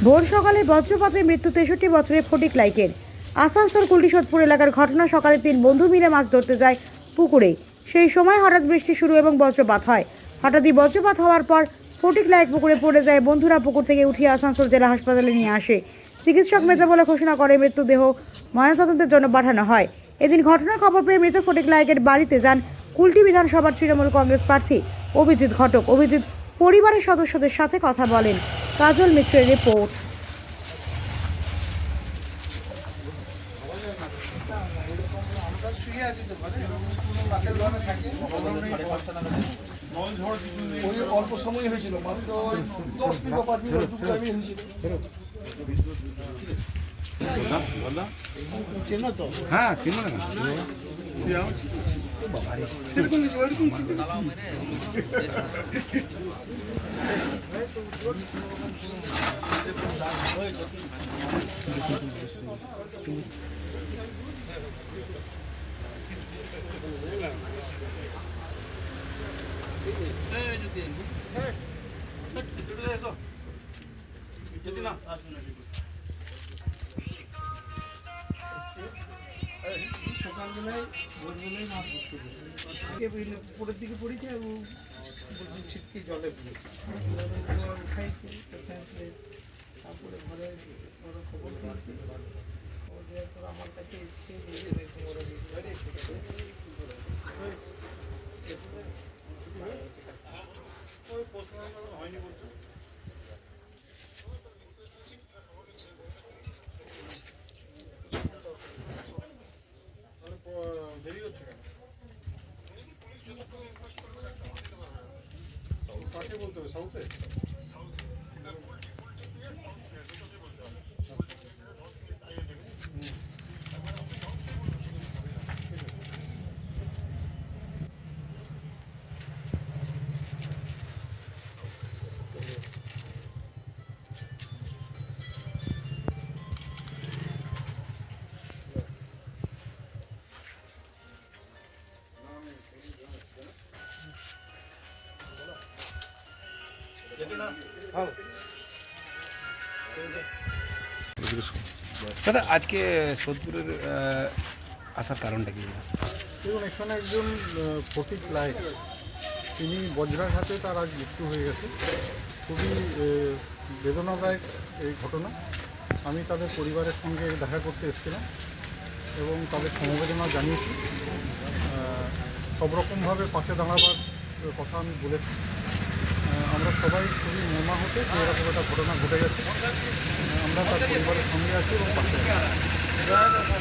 ভোর সকালে বজ্রপাতে মৃত্যু 63 বছরের ফটিক লাইকের। আসানসোল কুলটিসোদপুর এলাকার ঘটনা। সকালে 3 বন্ধু মিলে মাছ ধরতে যায় পুকুরে। সেই সময় হঠাৎ বৃষ্টি শুরু এবং বজ্রপাত হয়। হঠাৎই বজ্রপাত হওয়ার পর ফটিক লাইক পুকুরে পড়ে যায়। বন্ধুরা পুকুর থেকে উঠিয়ে আসানসোল জেলা হাসপাতালে নিয়ে আসে। চিকিৎসক মৃত বলে ঘোষণা করে। মৃতদেহ ময়নাতদন্তের জন্য পাঠানো হয়। এদিন ঘটনার খবর পেয়ে মৃত ফটিক লাইকের বাড়িতে যান কুলটি বিধানসভার তৃণমূল কংগ্রেস প্রার্থী অভিজিৎ ঘটক। অভিজিৎ পরিবারের সদস্যদের সাথে কথা বলেন। কাজল মিত্রের রিপোর্ট। অল্প সময় হয়েছিল, মাত্র 10 মিনিট বা 5 মিনিট টাইমই হয়েছিল। চেনো তো? হ্যাঁ, চিনো না। সকালবেলায় ভোরবেলায় মাছ ধরতে গেছে, উপরের দিকে পড়েছে এবং ছিটকে জলে পড়েছে, উঠাইছে, তারপরে ঘরে ওরা খবর দিয়েছে। খবর দেওয়ার পর আমার কাছে এসছে, হয়নি বলতো। দেরি হচ্ছে কেন? কাকে বলতে হবে? সাউথে? দাদা, আজকে সোদপুরের আসার কারণটা কি? দেখুন, এখানে একজন ফটিক লাইক, তিনি বজ্রাঘাতে তার আজ মৃত্যু হয়ে গেছে। খুবই বেদনাদায়ক এই ঘটনা। আমি তাদের পরিবারের সঙ্গে দেখা করতে এসেছিলাম এবং তাদের সমবেদনা জানিয়েছি। সব রকমভাবে পাশে দাঁড়াবার কথা আমি বলেছি। আমরা সবাই খুবই মর্মাহত যে এরকম একটা ঘটনা ঘটে গেছে। আমরা তার পরিবারের সঙ্গে আছি এবং পাশে আছি।